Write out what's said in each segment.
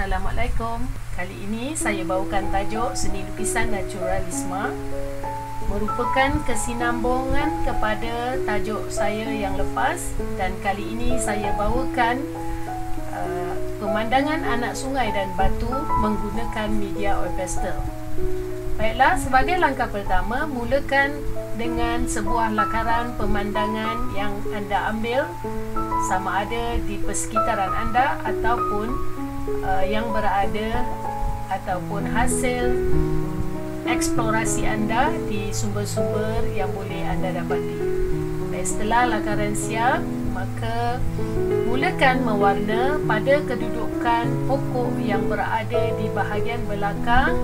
Assalamualaikum. Kali ini saya bawakan tajuk Seni Lukisan Naturalisme, merupakan kesinambungan kepada tajuk saya yang lepas, dan kali ini saya bawakan pemandangan anak sungai dan batu menggunakan media oil pastel. Baiklah, sebagai langkah pertama, mulakan dengan sebuah lakaran pemandangan yang anda ambil, sama ada di persekitaran anda ataupun yang berada ataupun hasil eksplorasi anda di sumber-sumber yang boleh anda dapati. Setelah lakaran siap, maka mulakan mewarna pada kedudukan pokok yang berada di bahagian belakang,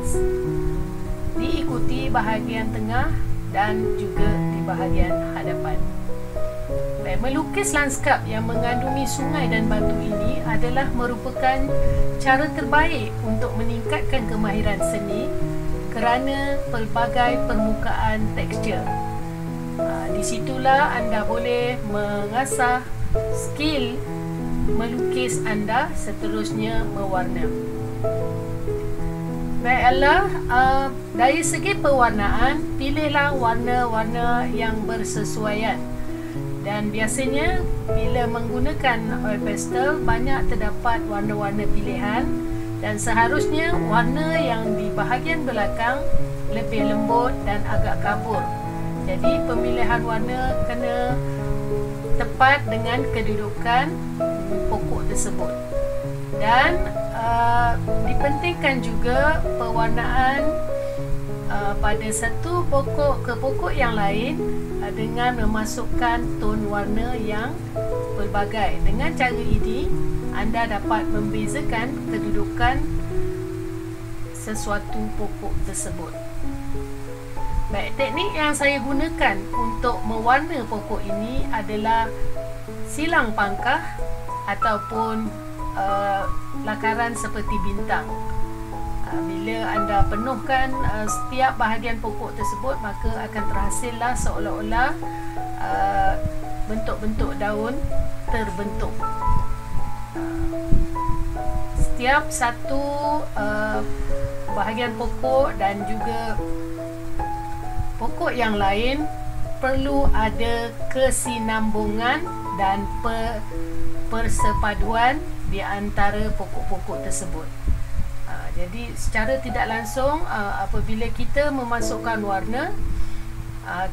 diikuti bahagian tengah dan juga di bahagian hadapan. Melukis lanskap yang mengandungi sungai dan batu ini adalah merupakan cara terbaik untuk meningkatkan kemahiran seni kerana pelbagai permukaan tekstur. Di situlah anda boleh mengasah skill melukis anda, seterusnya mewarna. Baiklah, dari segi pewarnaan, pilihlah warna-warna yang bersesuaian. Dan biasanya bila menggunakan oil pastel, banyak terdapat warna-warna pilihan, dan seharusnya warna yang di bahagian belakang lebih lembut dan agak kabur. Jadi pemilihan warna kena tepat dengan kedudukan pokok tersebut. Dan dipentingkan juga pewarnaan pada satu pokok ke pokok yang lain dengan memasukkan ton warna yang pelbagai. Dengan cara ini, anda dapat membezakan kedudukan sesuatu pokok tersebut. Baik, teknik yang saya gunakan untuk mewarna pokok ini adalah silang pangkah ataupun lakaran seperti bintang. Bila anda penuhkan setiap bahagian pokok tersebut, maka akan terhasillah seolah-olah bentuk-bentuk daun terbentuk. Setiap satu bahagian pokok dan juga pokok yang lain perlu ada kesinambungan dan persepaduan di antara pokok-pokok tersebut. Jadi secara tidak langsung, apabila kita memasukkan warna,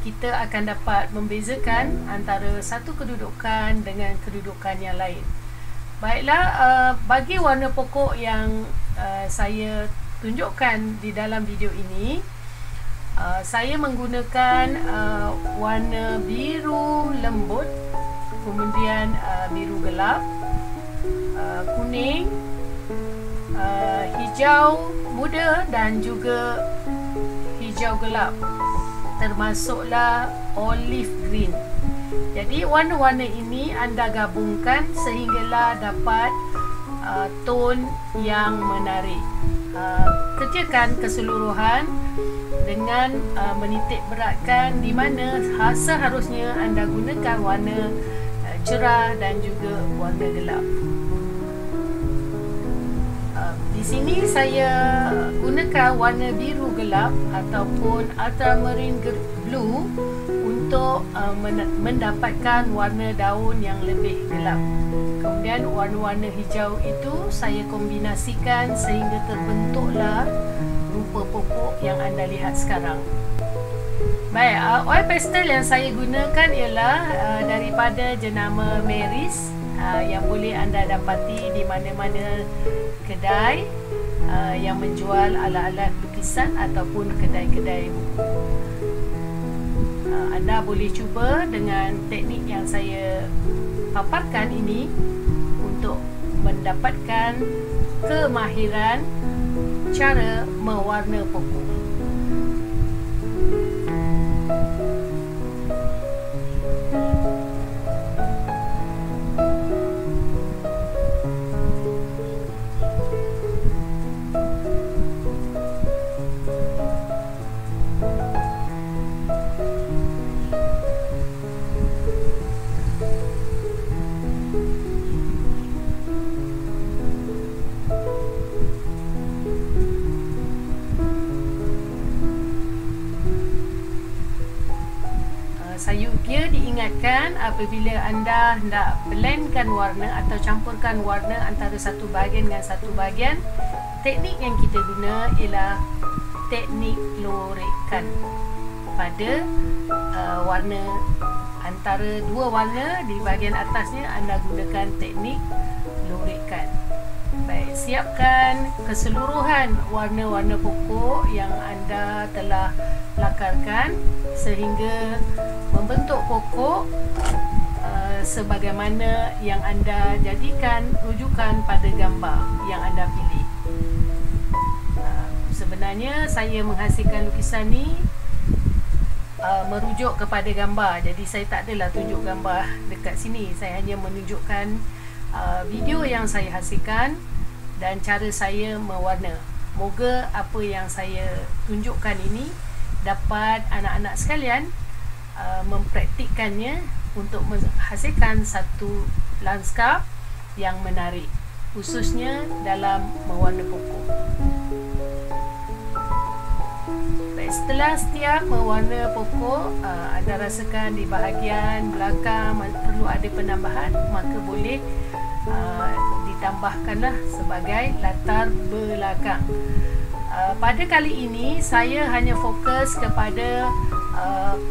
kita akan dapat membezakan antara satu kedudukan dengan kedudukan yang lain. Baiklah, bagi warna pokok yang saya tunjukkan di dalam video ini, saya menggunakan warna biru lembut, kemudian biru gelap, kuning, hijau muda dan juga hijau gelap, termasuklah olive green. Jadi warna-warna ini anda gabungkan sehinggalah dapat ton yang menarik. Kerjakan keseluruhan dengan menitik beratkan di mana seharusnya anda gunakan warna cerah dan juga warna gelap. Di sini saya gunakan warna biru gelap ataupun ultramarine blue untuk mendapatkan warna daun yang lebih gelap. Kemudian warna-warna hijau itu saya kombinasikan sehingga terbentuklah rupa pokok yang anda lihat sekarang. Baik, oil pastel yang saya gunakan ialah daripada jenama Mary's, yang boleh anda dapati di mana-mana kedai yang menjual alat-alat lukisan ataupun kedai-kedai buku. Anda boleh cuba dengan teknik yang saya paparkan ini untuk mendapatkan kemahiran cara mewarna pokok. Dia diingatkan apabila anda hendak blendkan warna atau campurkan warna antara satu bahagian dengan satu bahagian, teknik yang kita guna ialah teknik lorekkan pada warna antara dua warna. Di bahagian atasnya anda gunakan teknik lorekkan. Baik, siapkan keseluruhan warna-warna pokok yang anda telah lakarkan sehingga membentuk pokok sebagaimana yang anda jadikan rujukan pada gambar yang anda pilih. Sebenarnya saya menghasilkan lukisan ni merujuk kepada gambar, jadi saya tak adalah tunjuk gambar dekat sini. Saya hanya menunjukkan video yang saya hasilkan dan cara saya mewarna. Moga apa yang saya tunjukkan ini dapat anak-anak sekalian mempraktikkannya untuk menghasilkan satu lanskap yang menarik, khususnya dalam mewarna pokok. Baik, setelah setiap mewarna pokok, anda rasakan di bahagian belakang perlu ada penambahan, maka boleh ditambahkanlah sebagai latar belakang. Pada kali ini saya hanya fokus kepada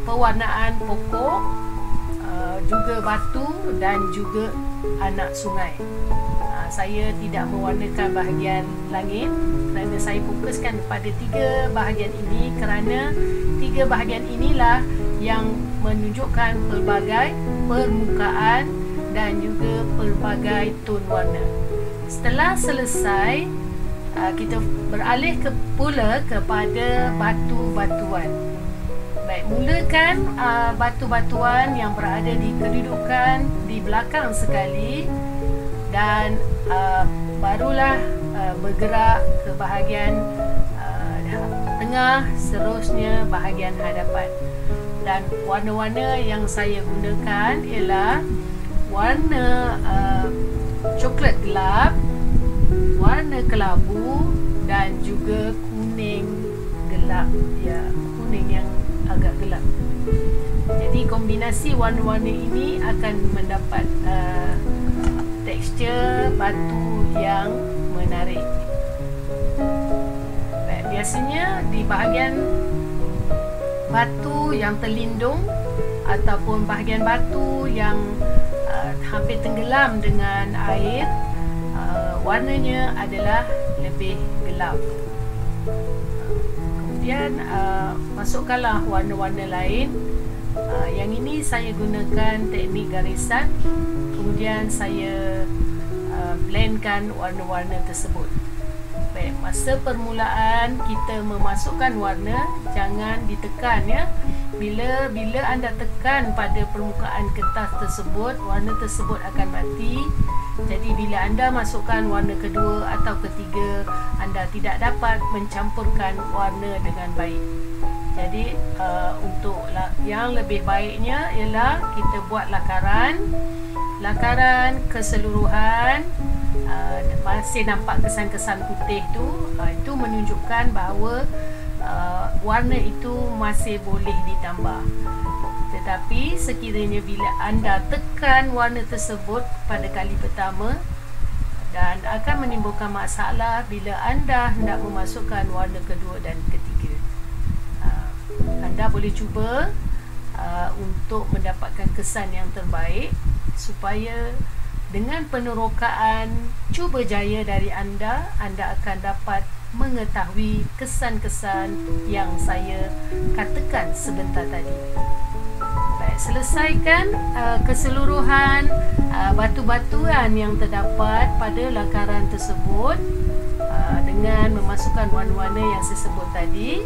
pewarnaan pokok, juga batu dan juga anak sungai. Saya tidak mewarnakan bahagian langit kerana saya fokuskan pada tiga bahagian ini, kerana tiga bahagian inilah yang menunjukkan pelbagai permukaan dan juga pelbagai tone warna. Setelah selesai, kita beralih pula kepada batu-batuan. Baik, mulakan batu-batuan yang berada di kedudukan di belakang sekali dan barulah bergerak ke bahagian tengah, seterusnya bahagian hadapan. Dan warna-warna yang saya gunakan ialah warna coklat gelap, warna kelabu dan juga kuning gelap, ya, kuning yang agak gelap. Jadi kombinasi warna-warna ini akan mendapat tekstur batu yang menarik. Baik, biasanya di bahagian batu yang terlindung ataupun bahagian batu yang hampir tenggelam dengan air, warnanya adalah lebih gelap. Kemudian masukkanlah warna-warna lain. Yang ini saya gunakan teknik garisan, kemudian saya blendkan warna-warna tersebut. Baik, masa permulaan kita memasukkan warna, jangan ditekan, ya. Bila anda tekan pada permukaan kertas tersebut, warna tersebut akan mati. Jadi bila anda masukkan warna kedua atau ketiga, anda tidak dapat mencampurkan warna dengan baik. Jadi untuk yang lebih baiknya ialah kita buat lakaran keseluruhan. Masih nampak kesan-kesan putih tu, itu menunjukkan bahawa warna itu masih boleh ditambah. Tetapi sekiranya bila anda tekan warna tersebut pada kali pertama, dan akan menimbulkan masalah bila anda hendak memasukkan warna kedua dan ketiga. Anda boleh cuba untuk mendapatkan kesan yang terbaik, supaya dengan penerokaan cuba jaya dari anda akan dapat mengetahui kesan-kesan yang saya katakan sebentar tadi. Baik, selesaikan keseluruhan batu-batuan yang terdapat pada lakaran tersebut dengan memasukkan warna-warna yang saya sebut tadi.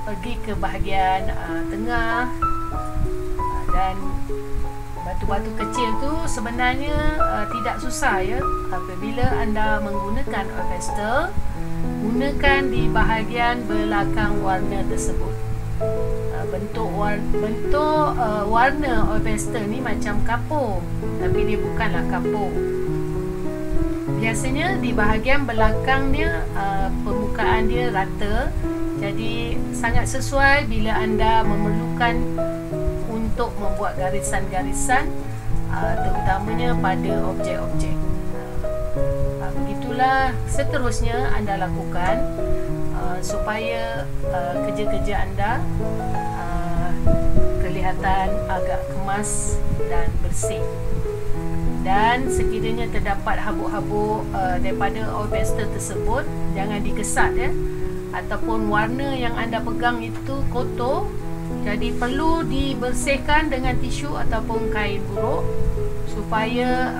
Pergi ke bahagian tengah, dan batu-batu kecil tu sebenarnya tidak susah, ya. Apabila anda menggunakan oil pastel, gunakan di bahagian belakang warna tersebut. Bentuk warna oil pastel ni macam kapur, tapi dia bukanlah kapur. Biasanya di bahagian belakang dia permukaan dia rata, Jadi sangat sesuai bila anda memerlukan untuk membuat garisan-garisan, terutamanya pada objek-objek. Begitulah seterusnya anda lakukan supaya kerja-kerja anda kelihatan agak kemas dan bersih. Dan sekiranya terdapat habuk-habuk daripada oil pastel tersebut, jangan dikesat ya, ataupun warna yang anda pegang itu kotor, jadi perlu dibersihkan dengan tisu ataupun kain buruk supaya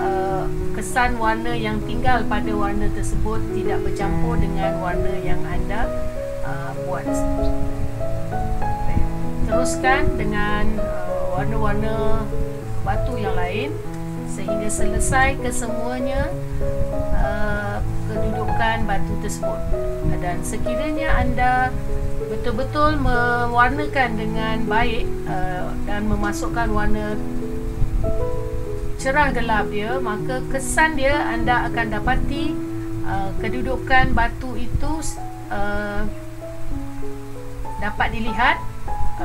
kesan warna yang tinggal pada warna tersebut tidak bercampur dengan warna yang anda buat. Teruskan dengan warna-warna batu yang lain sehingga selesai kesemuanya kedudukan batu tersebut. Dan sekiranya anda betul-betul mewarnakan dengan baik dan memasukkan warna cerah gelap dia, maka kesan dia anda akan dapati kedudukan batu itu dapat dilihat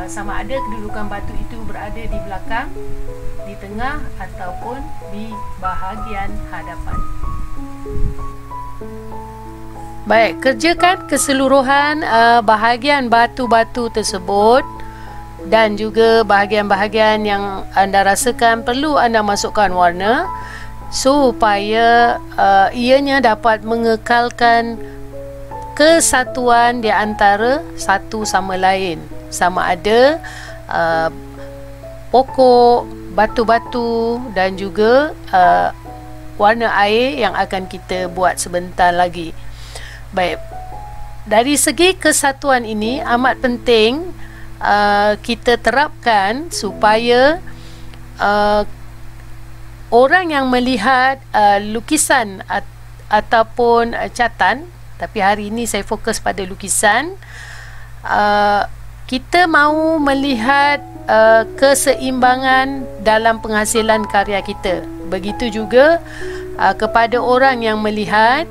sama ada kedudukan batu itu berada di belakang, di tengah ataupun di bahagian hadapan. Baik, kerjakan keseluruhan bahagian batu-batu tersebut dan juga bahagian-bahagian yang anda rasakan perlu anda masukkan warna supaya ianya dapat mengekalkan kesatuan di antara satu sama lain, sama ada pokok, batu-batu dan juga warna air yang akan kita buat sebentar lagi. Baik, dari segi kesatuan ini amat penting kita terapkan supaya orang yang melihat lukisan ataupun catan, tapi hari ini saya fokus pada lukisan, kita mahu melihat keseimbangan dalam penghasilan karya kita. Begitu juga kepada orang yang melihat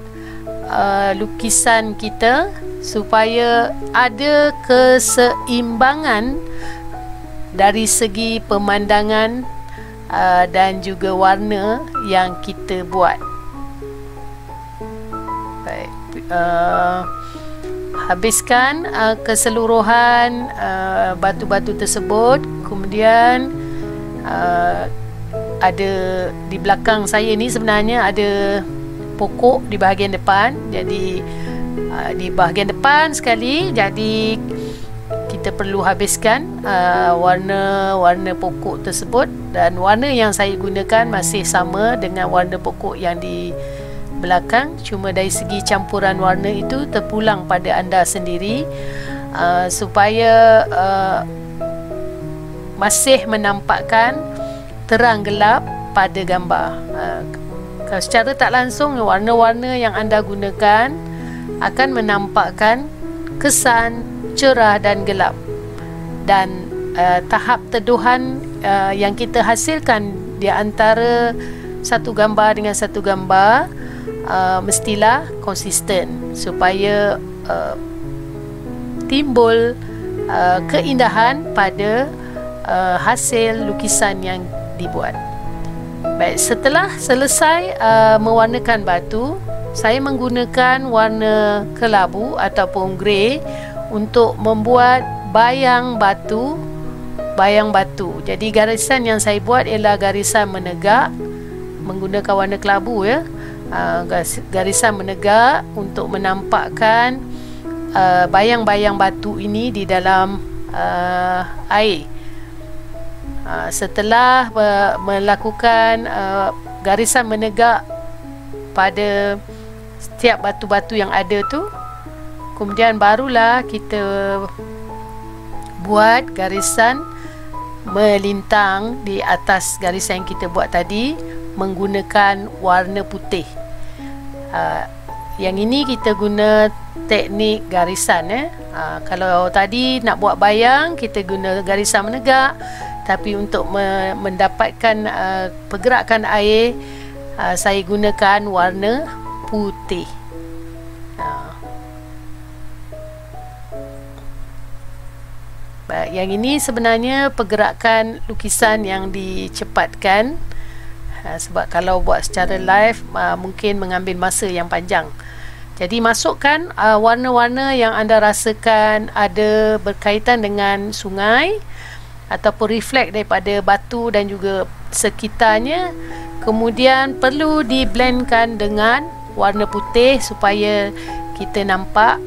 lukisan kita supaya ada keseimbangan dari segi pemandangan dan juga warna yang kita buat. Baik, habiskan keseluruhan batu-batu tersebut. Kemudian ada di belakang saya ni sebenarnya ada pokok di bahagian depan. Jadi di bahagian depan sekali, jadi kita perlu habiskan warna-warna pokok tersebut, dan warna yang saya gunakan masih sama dengan warna pokok yang di belakang, cuma dari segi campuran warna itu terpulang pada anda sendiri supaya masih menampakkan terang gelap pada gambar. Secara tak langsung warna-warna yang anda gunakan akan menampakkan kesan cerah dan gelap, dan tahap teduhan yang kita hasilkan di antara satu gambar dengan satu gambar mestilah konsisten supaya timbul keindahan pada hasil lukisan yang dibuat. Baik, setelah selesai mewarnakan batu, saya menggunakan warna kelabu ataupun grey untuk membuat bayang batu. Jadi garisan yang saya buat ialah garisan menegak menggunakan warna kelabu ya. Garisan menegak untuk menampakkan bayang-bayang batu ini di dalam air. Setelah melakukan garisan menegak pada setiap batu-batu yang ada tu, kemudian barulah kita buat garisan melintang di atas garisan yang kita buat tadi menggunakan warna putih. Yang ini kita guna teknik garisan kalau tadi nak buat bayang kita guna garisan menegak, tapi untuk mendapatkan pergerakan air saya gunakan warna putih. Yang ini sebenarnya pergerakan lukisan yang dicepatkan, sebab kalau buat secara live mungkin mengambil masa yang panjang. Jadi masukkan warna-warna yang anda rasakan ada berkaitan dengan sungai ataupun reflect daripada batu dan juga sekitarnya. Kemudian perlu diblendkan dengan warna putih supaya kita nampak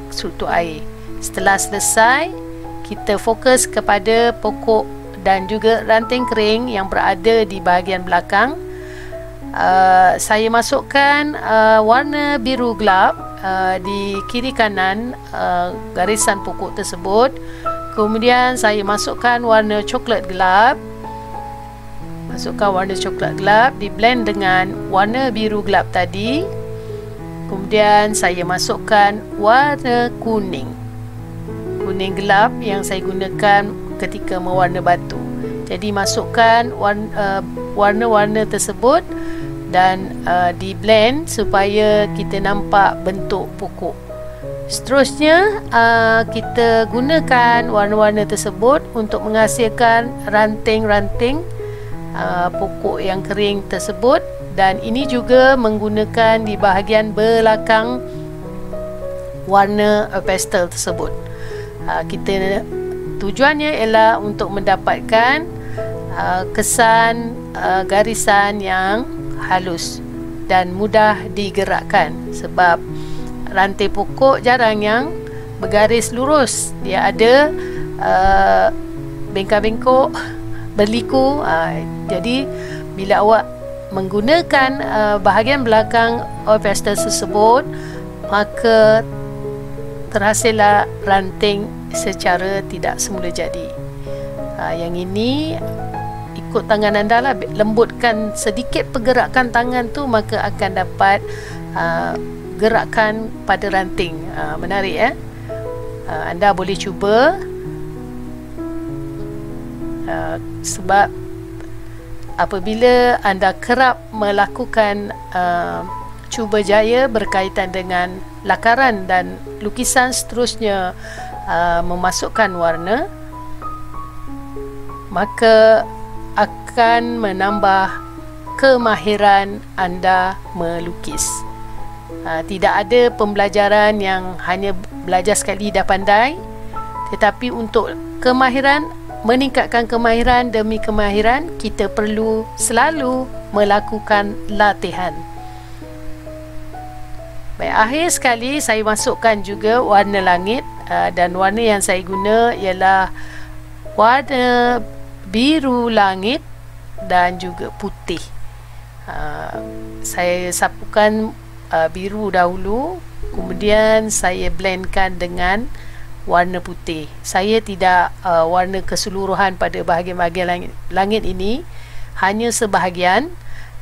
struktur air. Setelah selesai, kita fokus kepada pokok dan juga ranting kering yang berada di bahagian belakang. Saya masukkan warna biru gelap di kiri kanan garisan pokok tersebut. Kemudian saya masukkan warna coklat gelap. Di blend dengan warna biru gelap tadi. Kemudian saya masukkan warna kuning gelap yang saya gunakan ketika mewarna batu. Jadi masukkan warna-warna tersebut dan di blend supaya kita nampak bentuk pokok. Seterusnya kita gunakan warna-warna tersebut untuk menghasilkan ranting-ranting pokok yang kering tersebut, dan ini juga menggunakan di bahagian belakang warna pastel tersebut. Tujuannya ialah untuk mendapatkan kesan garisan yang halus dan mudah digerakkan, sebab rantai pokok jarang yang bergaris lurus, dia ada bengkak-bengkok, berliku. Jadi bila awak menggunakan bahagian belakang oil pastel tersebut, maka terhasillah ranting secara tidak semula jadi. Yang ini ikut tangan anda lah, lembutkan sedikit pergerakan tangan tu, maka akan dapat gerakan pada ranting. Menarik anda boleh cuba, sebab apabila anda kerap melakukan cuba jaya berkaitan dengan lakaran dan lukisan seterusnya, memasukkan warna, maka akan menambah kemahiran anda melukis. Tidak ada pembelajaran yang hanya belajar sekali dah pandai, tetapi untuk kemahiran, meningkatkan kemahiran demi kemahiran, kita perlu selalu melakukan latihan. Baik, akhir sekali saya masukkan juga warna langit, dan warna yang saya guna ialah warna biru langit dan juga putih. Saya sapukan biru dahulu, kemudian saya blendkan dengan warna putih. Saya tidak warna keseluruhan pada bahagian-bahagian langit ini, hanya sebahagian,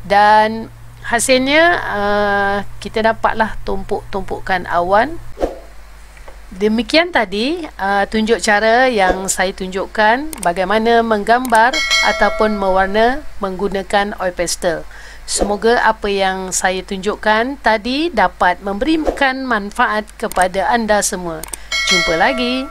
dan hasilnya kita dapatlah tumpuk-tumpukan awan. Demikian tadi tunjuk cara yang saya tunjukkan bagaimana menggambar ataupun mewarna menggunakan oil pastel. Semoga apa yang saya tunjukkan tadi dapat memberikan manfaat kepada anda semua. Jumpa lagi.